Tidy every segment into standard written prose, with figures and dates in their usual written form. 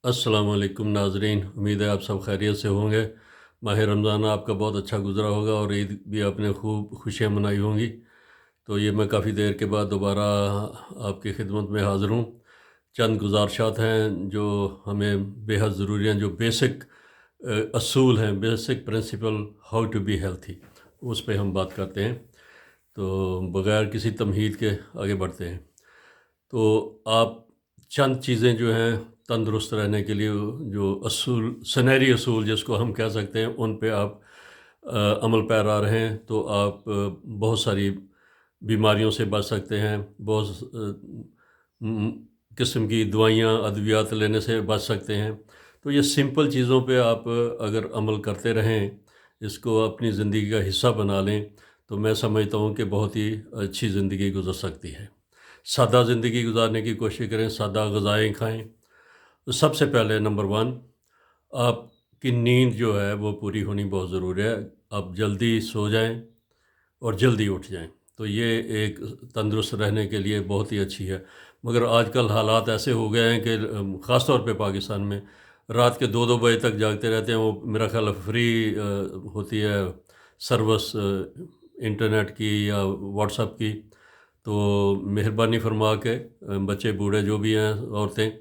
अस्सलाम वालेकुम नाज़रीन, उम्मीद है आप सब खैरियत से होंगे। माह रमज़ान आपका बहुत अच्छा गुज़रा होगा और ईद भी आपने खूब खुशियाँ मनाई होंगी। तो ये मैं काफ़ी देर के बाद दोबारा आपकी खिदमत में हाज़िर हूँ। चंद गुज़ारिशात हैं जो हमें बेहद ज़रूरी हैं, जो बेसिक असूल हैं, basic principle how to be healthy, उस पे हम बात करते हैं। तो बग़ैर किसी तमहीद के आगे बढ़ते हैं। तो आप चंद चीज़ें जो हैं तंदुरुस्त रहने के लिए जो असूल सुनहरी असूल जिसको हम कह सकते हैं उन पे आप अमल पैरा रहें तो आप बहुत सारी बीमारियों से बच सकते हैं। बहुत उम, किस्म की दवाइयाँ, अद्वियात लेने से बच सकते हैं। तो ये सिंपल चीज़ों पे आप अगर अमल करते रहें, इसको अपनी ज़िंदगी का हिस्सा बना लें, तो मैं समझता हूँ कि बहुत ही अच्छी ज़िंदगी गुज़र सकती है। सादा ज़िंदगी गुज़ारने की कोशिश करें, सादा ग़िज़ाएँ खाएँ। तो सबसे पहले नंबर 1 आपकी नींद जो है वो पूरी होनी बहुत ज़रूरी है। आप जल्दी सो जाएँ और जल्दी उठ जाएँ। तो ये एक तंदुरुस्त रहने के लिए बहुत ही अच्छी है। मगर आजकल हालात ऐसे हो गए हैं कि ख़ास तौर पे पाकिस्तान में रात के 2-2 बजे तक जागते रहते हैं। वो मेरा ख़्याल है फ्री होती है सर्विस इंटरनेट की या व्हाट्सएप की। तो मेहरबानी फ़रमा के बच्चे बूढ़े जो भी हैं, औरतें,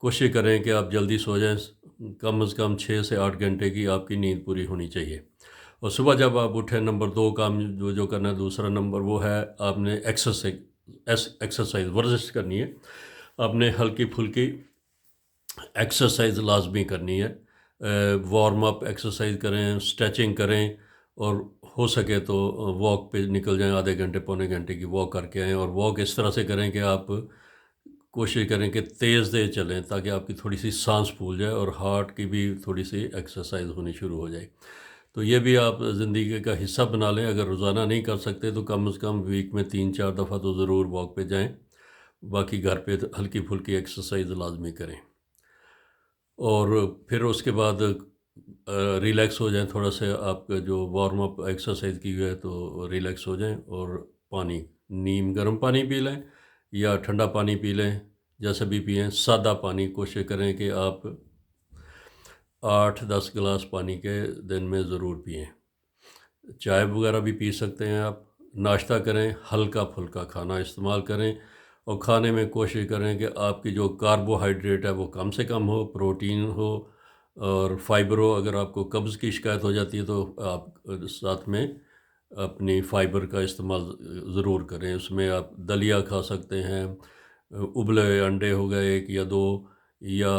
कोशिश करें कि आप जल्दी सो जाएँ। कम से कम 6 से 8 घंटे की आपकी नींद पूरी होनी चाहिए। और सुबह जब आप उठें, नंबर 2 काम जो करना है, दूसरा नंबर वो है आपने एक्सरसाइज़ वर्जिश करनी है। आपने हल्की-फुल्की एक्सरसाइज़ लाज़मी करनी है। वार्म अप एक्सरसाइज़ करें, स्ट्रेचिंग करें और हो सके तो वॉक पे निकल जाएँ, आधे घंटे, पौने घंटे की वॉक करके आएँ। और वॉक इस तरह से करें कि आप कोशिश करें कि तेज़-तेज़ चलें ताकि आपकी थोड़ी-सी साँस फूल जाए और हार्ट की भी थोड़ी-सी एक्सरसाइज़ होनी शुरू हो जाए। तो ये भी आप ज़िंदगी का हिस्सा बना लें। अगर रोज़ाना नहीं कर सकते तो कम से कम वीक में 3-4 दफ़ा तो ज़रूर वॉक पे जाएँ। बाकी घर पे तो हल्की-फुल्की एक्सरसाइज़ लाज़मी करें। और फिर उसके बाद रिलैक्स हो जाएँ, थोड़ा-सा आपका जो वार्म अप एक्सरसाइज़ की है तो रिलैक्स हो जाएँ और पानी, नीम गर्म पानी पी लें या ठंडा पानी पी लें, जैसा भी पिएँ। सादा पानी कोशिश करें कि आप 8-10 गिलास पानी के दिन में ज़रूर पिएँ। चाय वगैरह भी पी सकते हैं आप। नाश्ता करें, हल्का-फुल्का खाना इस्तेमाल करें और खाने में कोशिश करें कि आपकी जो कार्बोहाइड्रेट है वो कम से कम हो, प्रोटीन हो और फाइबर हो। अगर आपको कब्ज़ की शिकायत हो जाती है तो आप साथ में अपनी फाइबर का इस्तेमाल ज़रूर करें। उसमें आप दलिया खा सकते हैं, उबले हुए अंडे हो गए 1 या 2, या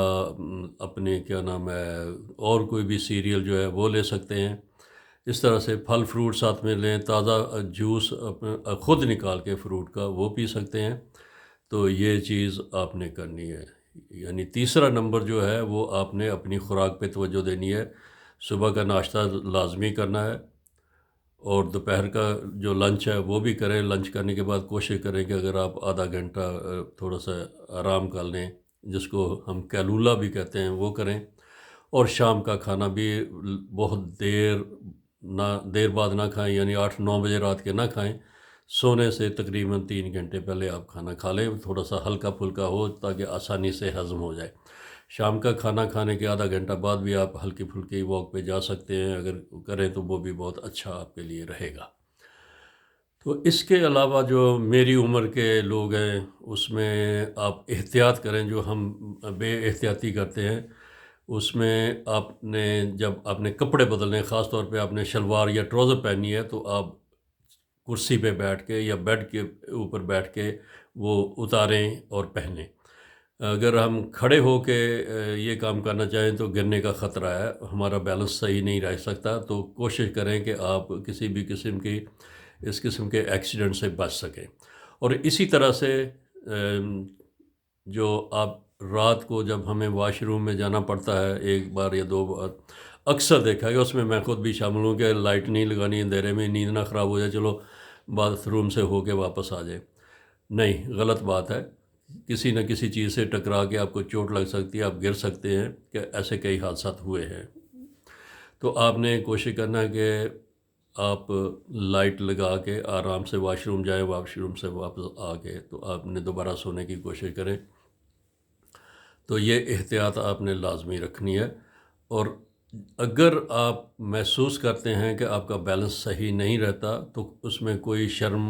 अपने क्या नाम है, और कोई भी सीरियल जो है वो ले सकते हैं। इस तरह से फल फ्रूट साथ में लें, ताज़ा जूस खुद निकाल के फ्रूट का वो पी सकते हैं। तो ये चीज़ आपने करनी है। यानी तीसरा नंबर जो है वो आपने अपनी खुराक पे तवज्जो देनी है। सुबह का नाश्ता लाज़मी करना है और दोपहर का जो लंच है वो भी करें। लंच करने के बाद कोशिश करें कि अगर आप आधा घंटा थोड़ा-सा आराम कर लें, जिसको हम कैलूला भी कहते हैं, वो करें। और शाम का खाना भी बहुत देर बाद ना खाएँ, यानी 8-9 बजे रात के ना खाएँ। सोने से तकरीबन 3 घंटे पहले आप खाना खा लें, थोड़ा-सा हल्का-फुल्का हो ताकि आसानी से हज़म हो जाए। शाम का खाना खाने के आधा घंटा बाद भी आप हल्की-फुल्की वॉक पे जा सकते हैं, अगर करें तो वो भी बहुत अच्छा आपके लिए रहेगा। तो इसके अलावा जो मेरी उम्र के लोग हैं, उसमें आप एहतियात करें, जो हम बेएहतियाती करते हैं। उसमें आपने जब आपने कपड़े बदलने हैं, ख़ास तौर पे आपने शलवार या ट्राउज़र पहनी है, तो आप कुर्सी पे बैठ के या बेड के ऊपर बैठ के वो उतारें और पहनें। अगर हम खड़े होके ये काम करना चाहें तो गिरने का ख़तरा है, हमारा बैलेंस सही नहीं रह सकता। तो कोशिश करें कि आप किसी भी किस्म की इस किस्म के एक्सीडेंट से बच सकें। और इसी तरह से जो आप रात को जब हमें वॉशरूम में जाना पड़ता है 1 बार या 2 बार, अक्सर देखा है कि उसमें मैं खुद भी शामिल हूँ कि लाइट नहीं लगानी, अंधेरे में नींद ना ख़राब हो जाए, चलो बाथरूम से होके वापस आ जाएँ। नहीं, गलत बात है। किसी न किसी चीज़ से टकरा के आपको चोट लग सकती है, आप गिर सकते हैं, कि ऐसे कई हादसात हुए हैं। तो आपने कोशिश करना है कि आप लाइट लगा के आराम से वॉशरूम जाएँ, वॉशरूम से वापस आके तो आपने दोबारा सोने की कोशिश करें। تو یہ احتیاط آپ نے لازمی رکھنی ہے۔ اور اگر آپ محسوس کرتے ہیں کہ آپ کا بیلنس صحیح نہیں رہتا تو اس میں کوئی شرم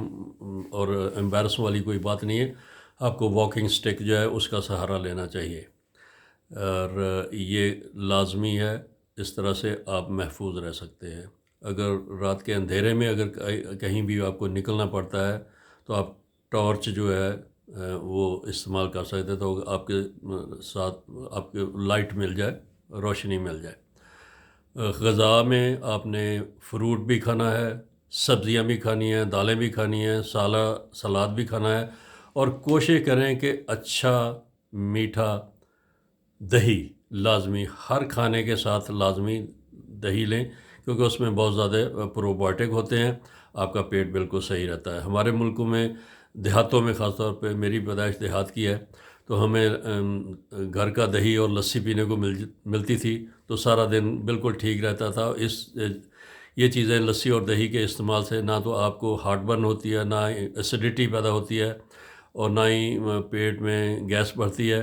اور امبیرس والی کوئی بات نہیں ہے، آپ کو واکنگ سٹک جو ہے اس کا سہارا لینا چاہیے، اور یہ لازمی ہے، اس طرح سے آپ محفوظ رہ سکتے ہیں۔ اگر رات کے اندھیرے میں اگر کہیں بھی آپ کو نکلنا پڑتا ہے تو آپ ٹارچ جو ہے وہ استعمال کر سکتے ہیں، تو آپ کے ساتھ آپ کے لائٹ مل جائے، روشنی مل جائے۔ غذا میں آپ نے فروٹ بھی کھانا ہے، سبزیاں بھی کھانی ہیں، دالیں بھی کھانی ہیں، سلاد بھی کھانا ہے، اور کوشش کریں کہ اچھا میٹھا دہی لازمی، ہر کھانے کے ساتھ لازمی دہی لیں، کیونکہ اس میں بہت زیادہ پروبائیوٹک ہوتے ہیں، آپ کا پیٹ بالکل صحیح رہتا ہے۔ ہمارے ملکوں میں دیہاتوں میں خاص طور پہ، میری پیدائش دیہات کی ہے، تو ہمیں گھر کا دہی اور لسی پینے کو ملتی تھی، تو سارا دن بالکل ٹھیک رہتا تھا۔ یہ چیزیں لسی اور دہی کے استعمال سے نہ تو آپ کو ہارٹ برن ہوتی ہے، نہ ایسیڈیٹی پیدا ہوتی ہے، اور نہ ہی پیٹ میں گیس بڑھتی ہے،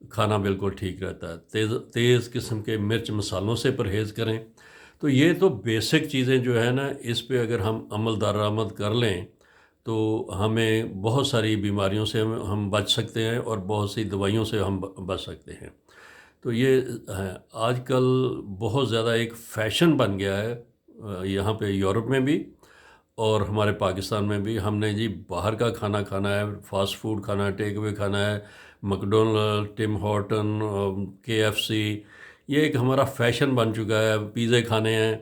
کھانا بالکل ٹھیک رہتا ہے۔ تیز قسم کے مرچ مسالوں سے پرہیز کریں۔ تو یہ تو بیسک چیزیں جو ہے نا، اس پہ اگر ہم عمل درآمد کر لیں تو ہمیں بہت ساری بیماریوں سے ہم بچ سکتے ہیں، اور بہت سی دوائیوں سے ہم بچ سکتے ہیں۔ تو یہ آج کل بہت زیادہ ایک فیشن بن گیا ہے، یہاں پہ یورپ میں بھی اور ہمارے پاکستان میں بھی، ہم نے جی باہر کا کھانا کھانا ہے، فاسٹ فوڈ کھانا ہے، ٹیک اوے کھانا ہے، مکڈونلڈ، ٹم ہارٹن، KFC، یہ ایک ہمارا فیشن بن چکا ہے۔ پیزے کھانے ہیں،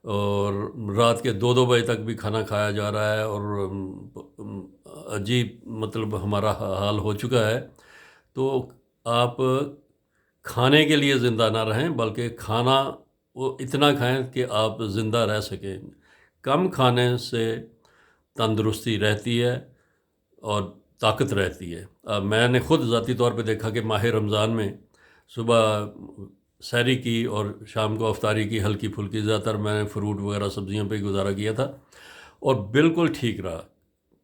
اور رات کے 2 بجے تک بھی کھانا کھایا جا رہا ہے، اور عجیب مطلب ہمارا حال ہو چکا ہے۔ تو آپ کھانے کے لیے زندہ نہ رہیں، بلکہ کھانا وہ اتنا کھائیں کہ آپ زندہ رہ سکیں۔ کم کھانے سے تندرستی رہتی ہے اور طاقت رہتی ہے۔ میں نے خود ذاتی طور پہ دیکھا کہ ماہ رمضان میں صبح سحری کی اور شام کو افطاری کی، ہلکی پھلکی، زیادہ تر میں نے فروٹ وغیرہ سبزیوں پہ گزارا کیا تھا، اور بالکل ٹھیک رہا،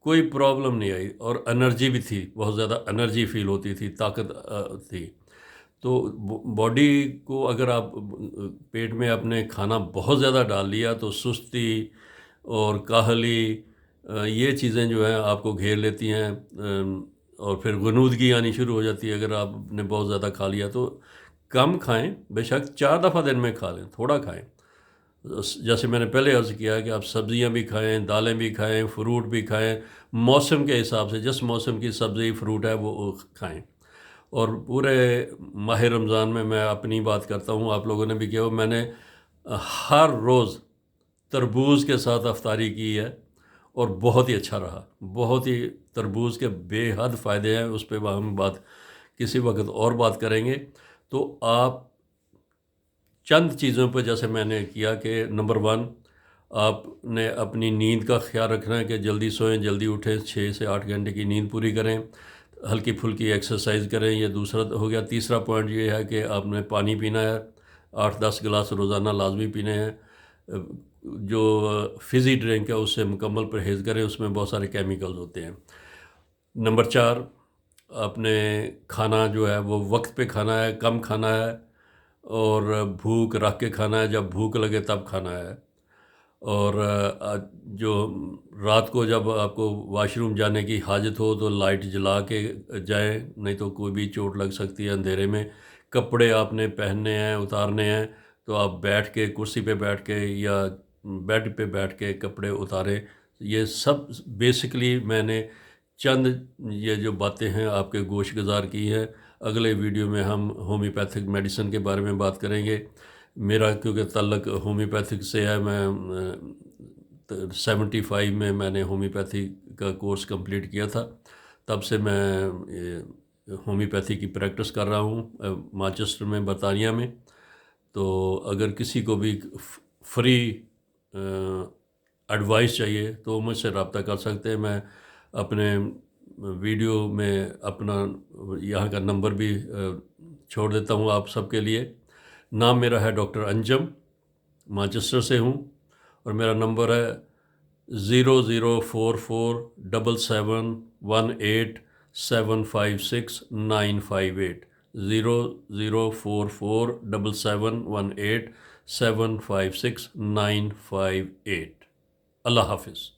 کوئی پرابلم نہیں آئی، اور انرجی بھی تھی، بہت زیادہ انرجی فیل ہوتی تھی، طاقت تھی۔ تو باڈی کو اگر آپ پیٹ میں اپنے کھانا بہت زیادہ ڈال لیا تو سستی اور کاہلی، یہ چیزیں جو ہیں آپ کو گھیر لیتی ہیں، اور پھر غنودگی آنی شروع ہو جاتی ہے اگر آپ نے بہت زیادہ کھا لیا تو۔ کم کھائیں، بے شک 4 دفعہ دن میں کھا لیں، تھوڑا کھائیں۔ جیسے میں نے پہلے عرض کیا کہ آپ سبزیاں بھی کھائیں، دالیں بھی کھائیں، فروٹ بھی کھائیں، موسم کے حساب سے جس موسم کی سبزی فروٹ ہے وہ کھائیں۔ اور پورے ماہ رمضان میں اپنی بات کرتا ہوں، آپ لوگوں نے بھی کیا ہو، میں نے ہر روز تربوز کے ساتھ افطاری کی ہے، اور بہت ہی اچھا رہا، بہت ہی۔ تربوز کے بے حد فائدے ہیں، اس پہ ہم کسی وقت اور بات کریں گے۔ تو آپ چند چیزوں پہ، جیسے میں نے کیا کہ نمبر 1، آپ نے اپنی نیند کا خیال رکھنا ہے کہ جلدی سوئیں، جلدی اٹھیں، 6 سے 8 گھنٹے کی نیند پوری کریں، ہلکی پھلکی ایکسرسائز کریں، یہ دوسرا ہو گیا۔ تیسرا پوائنٹ یہ ہے کہ آپ نے پانی پینا ہے، 8-10 گلاس روزانہ لازمی پینے ہیں۔ جو فزی ڈرنک ہے اس سے مکمل پرہیز کریں، اس میں بہت سارے کیمیکلز ہوتے ہیں۔ نمبر 4، آپ نے کھانا جو ہے وہ وقت پہ کھانا ہے، کم کھانا ہے، اور بھوک رکھ کے کھانا ہے، جب بھوک لگے تب کھانا ہے۔ اور جو رات کو جب آپ کو واش روم جانے کی حاجت ہو تو لائٹ جلا کے جائیں، نہیں تو کوئی بھی چوٹ لگ سکتی ہے اندھیرے میں۔ کپڑے آپ نے پہننے ہیں، اتارنے ہیں، تو آپ بیٹھ کے، کرسی پہ بیٹھ کے یا بیڈ پہ بیٹھ کے کپڑے اتاریں۔ یہ سب بیسکلی میں نے چند یہ جو باتیں ہیں آپ کے گوش گزار کی ہیں۔ اگلے ویڈیو میں ہم ہومیوپیتھک میڈیسن کے بارے میں بات کریں گے۔ میرا کیونکہ تعلق ہومیوپیتھک سے ہے، میں 75 میں نے ہومیوپیتھی کا کورس کمپلیٹ کیا تھا، تب سے میں ہومیوپیتھی کی پریکٹس کر رہا ہوں مانچسٹر میں، برطانیہ میں۔ تو اگر کسی کو بھی فری ایڈوائس چاہیے تو مجھ سے رابطہ کر سکتے ہیں۔ میں اپنے ویڈیو میں اپنا یہاں کا نمبر بھی چھوڑ دیتا ہوں آپ سب کے لیے۔ نام میرا ہے ڈاکٹر انجم، مانچسٹر سے ہوں، اور میرا نمبر ہے 00447718756958۔ 00447718756958۔ اللہ حافظ۔